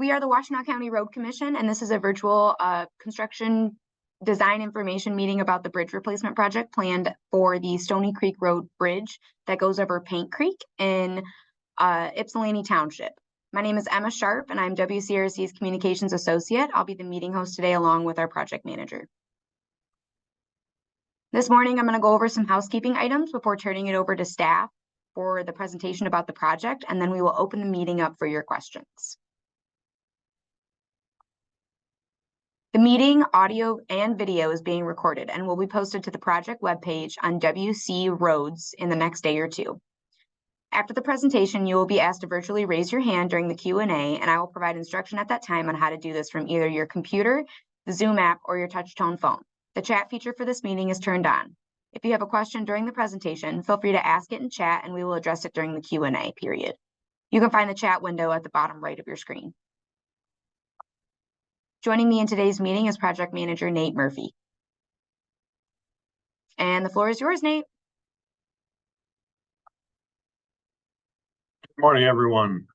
We are the Washtenaw County Road Commission, and this is a virtual construction design information meeting about the bridge replacement project planned for the Stony Creek Road bridge that goes over Paint Creek in Ypsilanti Township. My name is Emma Sharp, and I'm WCRC's Communications Associate. I'll be the meeting host today along with our project manager. This morning, I'm going to go over some housekeeping items before turning it over to staff for the presentation about the project, and then we will open the meeting up for your questions. The meeting audio and video is being recorded and will be posted to the project webpage on WC Roads in the next day or two. After the presentation, you will be asked to virtually raise your hand during the Q&A, and I will provide instruction at that time on how to do this from either your computer, the Zoom app, or your touch-tone phone. The chat feature for this meeting is turned on. If you have a question during the presentation, feel free to ask it in chat and we will address it during the Q&A period. You can find the chat window at the bottom right of your screen. Joining me in today's meeting is Project Manager Nate Murphy. And the floor is yours, Nate. Good morning, everyone.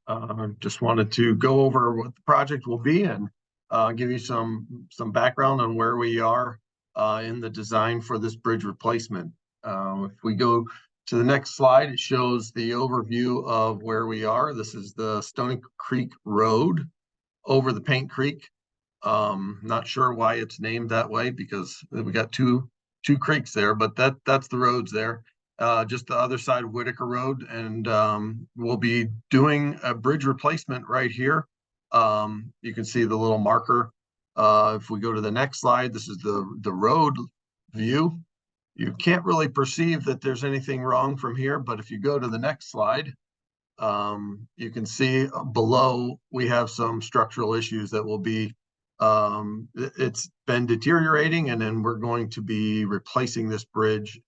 Just wanted to go over what the project will be and give you some background on where we are in the design for this bridge replacement. If we go to the next slide, it shows the overview of where we are. This is the Stony Creek Road over the Paint Creek. Not sure why it's named that way because we got two creeks there, but that's the roads there. Just the other side of Whitaker Road, and we'll be doing a bridge replacement right here. You can see the little marker. If we go to the next slide, this is the road view. You can't really perceive that there's anything wrong from here, but if you go to the next slide, you can see below we have some structural issues that will be, it's been deteriorating, and then we're going to be replacing this bridge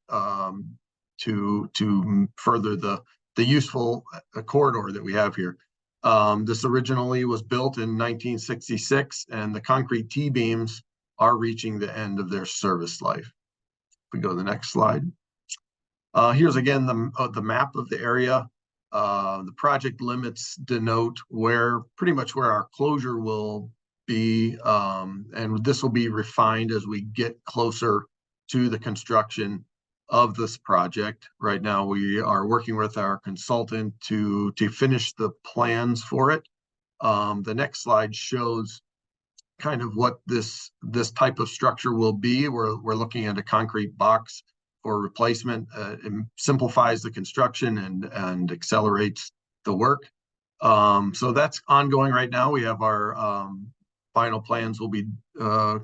to further the useful corridor that we have here. This originally was built in 1966, and the concrete T-beams are reaching the end of their service life. If we go to the next slide. Here's again the map of the area. The project limits denote pretty much where our closure will be, and this will be refined as we get closer to the construction of this project. Right now we are working with our consultant to finish the plans for it. The next slide shows kind of what this type of structure will be. We're looking at a concrete box for replacement. It simplifies the construction and accelerates the work. So that's ongoing right now. We have our final plans will be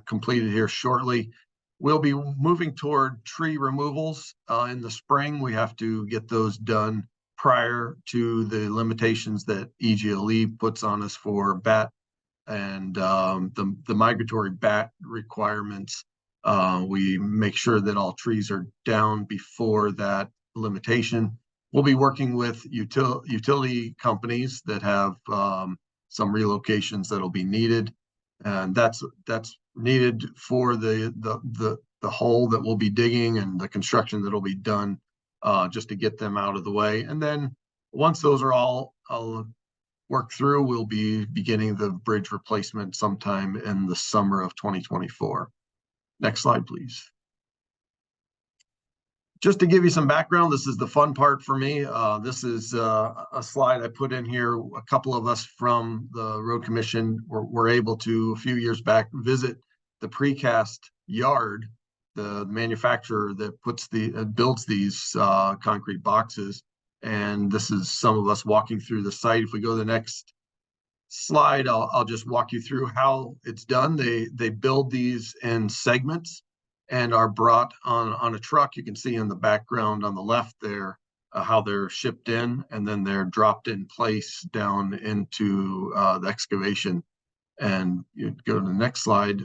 completed here shortly. We'll be moving toward tree removals in the spring. We have to get those done prior to the limitations that EGLE puts on us for bat and the migratory bat requirements. We make sure that all trees are down before that limitation. We'll be working with utility companies that have some relocations that'll be needed, and that's needed for the hole that we'll be digging and the construction that'll be done just to get them out of the way. And then once those are all worked through, we'll be beginning the bridge replacement sometime in the summer of 2024. Next slide, please. Just to give you some background, this is the fun part for me. This is a slide I put in here. A couple of us from the Road Commission were able to, a few years back, visit the precast yard, the manufacturer that builds these concrete boxes. And this is some of us walking through the site. If we go to the next slide, I'll just walk you through how it's done. They build these in segments and are brought on a truck. You can see in the background on the left there how they're shipped in, and then they're dropped in place down into the excavation. And you go to the next slide,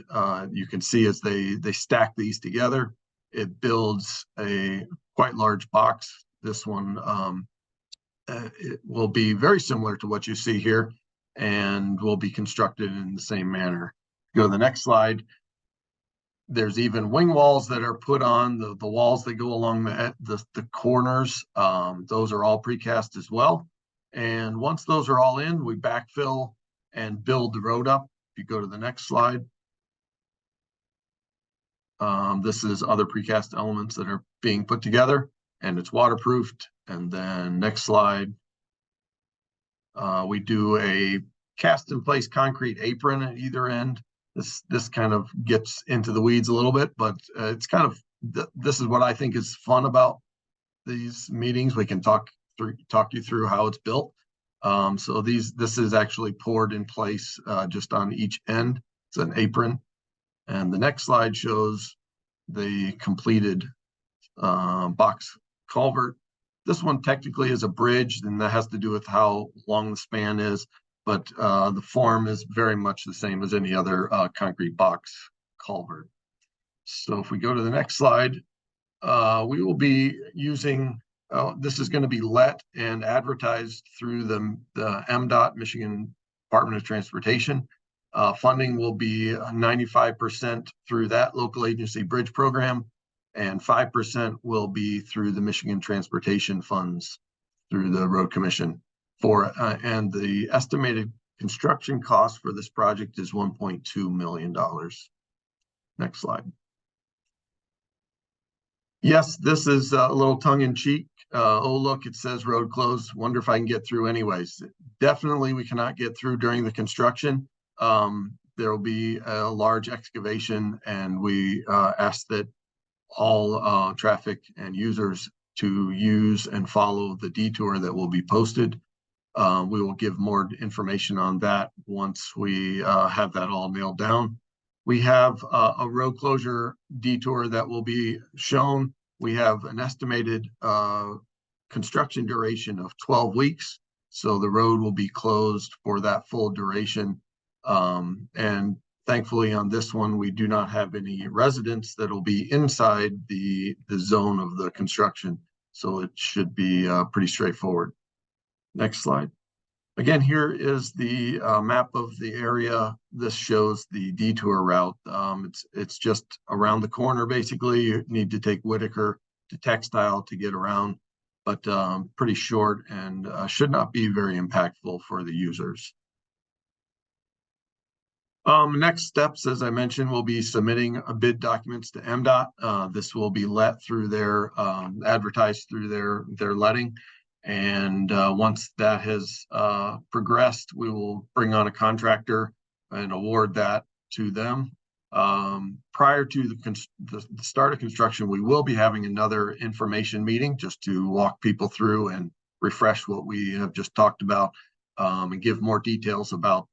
you can see as they stack these together, it builds a quite large box. This one it will be very similar to what you see here and will be constructed in the same manner. Go to the next slide. There's even wing walls that are put on, the walls that go along the corners. Those are all precast as well. And once those are all in, we backfill and build the road up. If you go to the next slide. This is other precast elements that are being put together, and it's waterproofed. And then next slide. We do a cast in place concrete apron at either end. This kind of gets into the weeds a little bit, but it's kind of, this is what I think is fun about these meetings. We can talk you through how it's built. So this is actually poured in place just on each end. It's an apron. And the next slide shows the completed box culvert. This one technically is a bridge, and that has to do with how long the span is, but the form is very much the same as any other concrete box culvert. So if we go to the next slide, we will be using, this is going to be let and advertised through the MDOT, Michigan Department of Transportation. Funding will be 95% through that local agency bridge program, and 5% will be through the Michigan Transportation Funds through the Road Commission. And the estimated construction cost for this project is $1.2 million. Next slide. Yes, this is a little tongue-in-cheek. Oh, look, it says road closed. Wonder if I can get through anyways. Definitely we cannot get through during the construction. There will be a large excavation, and we ask that all traffic and users to use and follow the detour that will be posted. We will give more information on that once we have that all nailed down. We have a road closure detour that will be shown. We have an estimated construction duration of 12 weeks. So the road will be closed for that full duration. And thankfully on this one, we do not have any residents that will be inside the zone of the construction. So it should be pretty straightforward. Next slide. Again, here is the map of the area. This shows the detour route. It's just around the corner, basically. You need to take Whitaker to Textile to get around, but pretty short and should not be very impactful for the users. Next steps, as I mentioned, will be submitting bid documents to MDOT. This will be let through their, advertised through their letting. And once that has progressed, we will bring on a contractor and award that to them. Prior to the start of construction, we will be having another information meeting just to walk people through and refresh what we have just talked about, and give more details about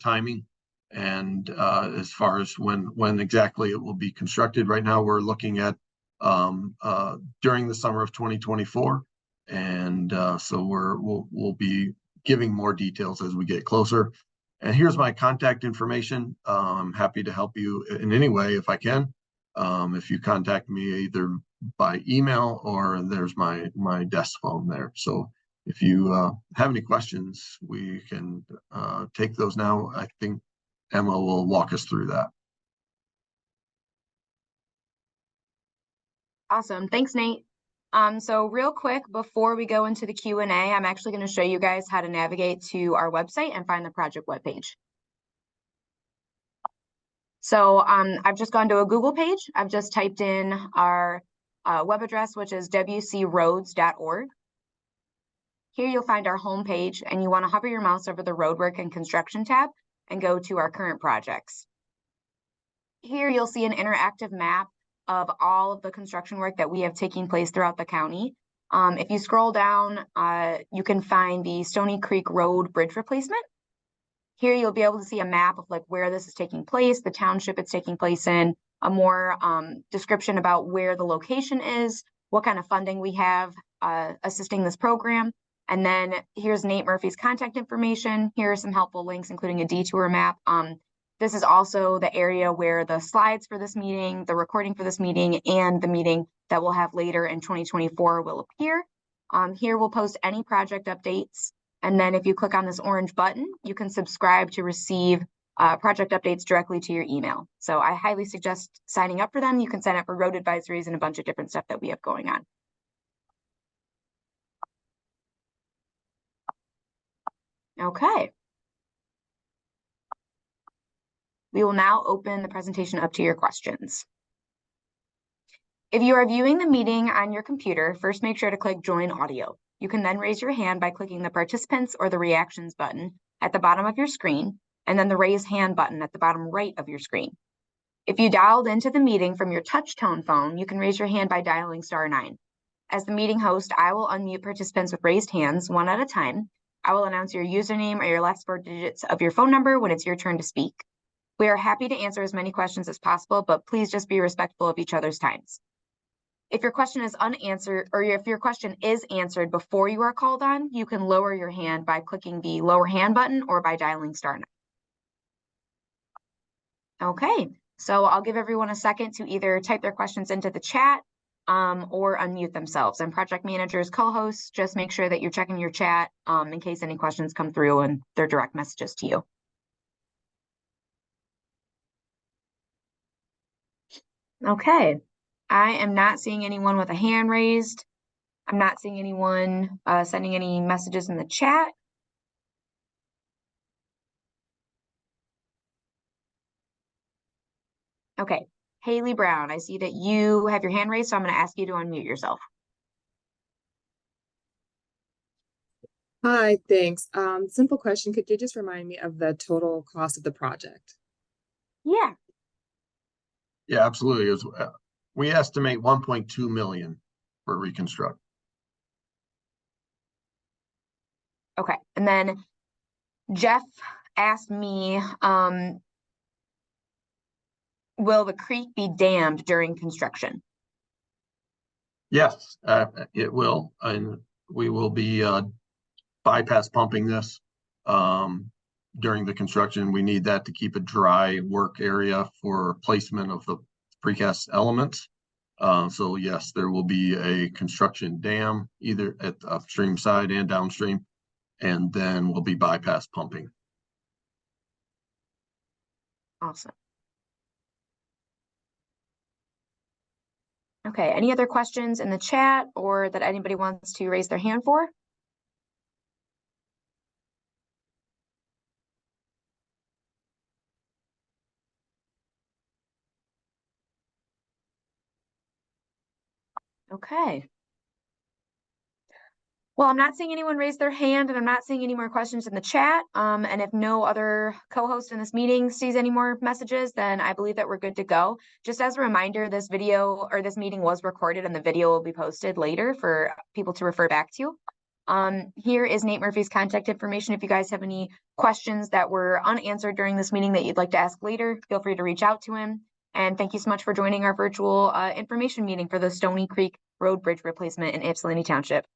timing and as far as when exactly it will be constructed. Right now, we're looking at during the summer of 2024. And so we'll be giving more details as we get closer. And here's my contact information. I'm happy to help you in any way if I can. If you contact me either by email or there's my desk phone there. So if you have any questions, we can take those now. I think Emma will walk us through that. Awesome. Thanks, Nate. So real quick, before we go into the Q&A, I'm actually going to show you guys how to navigate to our website and find the project webpage. So I've just gone to a Google page. I've just typed in our web address, which is wcroads.org. Here you'll find our home page, and you want to hover your mouse over the roadwork and construction tab and go to our current projects. Here you'll see an interactive map of all of the construction work that we have taking place throughout the county. If you scroll down, you can find the Stony Creek Road bridge replacement. Here you'll be able to see a map of like where this is taking place, the township it's taking place in, a more description about where the location is, what kind of funding we have assisting this program. And then here's Nate Murphy's contact information. Here are some helpful links, including a detour map. This is also the area where the slides for this meeting, the recording for this meeting, and the meeting that we'll have later in 2024 will appear. Here we'll post any project updates. And then if you click on this orange button, you can subscribe to receive project updates directly to your email. So I highly suggest signing up for them. You can sign up for road advisories and a bunch of different stuff that we have going on. Okay. We will now open the presentation up to your questions. If you are viewing the meeting on your computer, first make sure to click Join Audio. You can then raise your hand by clicking the Participants or the Reactions button at the bottom of your screen, and then the Raise Hand button at the bottom right of your screen. If you dialed into the meeting from your touch-tone phone, you can raise your hand by dialing *9. As the meeting host, I will unmute participants with raised hands one at a time. I will announce your username or your last 4 digits of your phone number when it's your turn to speak. We are happy to answer as many questions as possible, but please just be respectful of each other's times. If your question is unanswered, or if your question is answered before you are called on, you can lower your hand by clicking the lower hand button or by dialing *9. Okay, so I'll give everyone a second to either type their questions into the chat or unmute themselves. And project managers, co-hosts, just make sure that you're checking your chat in case any questions come through and they're direct messages to you. Okay, I am not seeing anyone with a hand raised. I'm not seeing anyone sending any messages in the chat. Okay, Haley Brown, I see that you have your hand raised, so I'm going to ask you to unmute yourself. Hi, thanks. Simple question. Could you just remind me of the total cost of the project? Yeah. Yeah, absolutely. We estimate 1.2 million for reconstruct. Okay, and then Jeff asked me, will the creek be dammed during construction? Yes, it will, and we will be bypass pumping this during the construction. We need that to keep a dry work area for placement of the precast elements. So yes, there will be a construction dam either at the upstream side and downstream, and then we'll be bypass pumping. Awesome. Okay, any other questions in the chat or that anybody wants to raise their hand for? Okay. Well, I'm not seeing anyone raise their hand and I'm not seeing any more questions in the chat. And if no other co-host in this meeting sees any more messages, then I believe that we're good to go. Just as a reminder, this video or this meeting was recorded and the video will be posted later for people to refer back to. Here is Nate Murphy's contact information. If you guys have any questions that were unanswered during this meeting that you'd like to ask later, feel free to reach out to him. And thank you so much for joining our virtual information meeting for the Stony Creek Road Bridge replacement in Ypsilanti Township.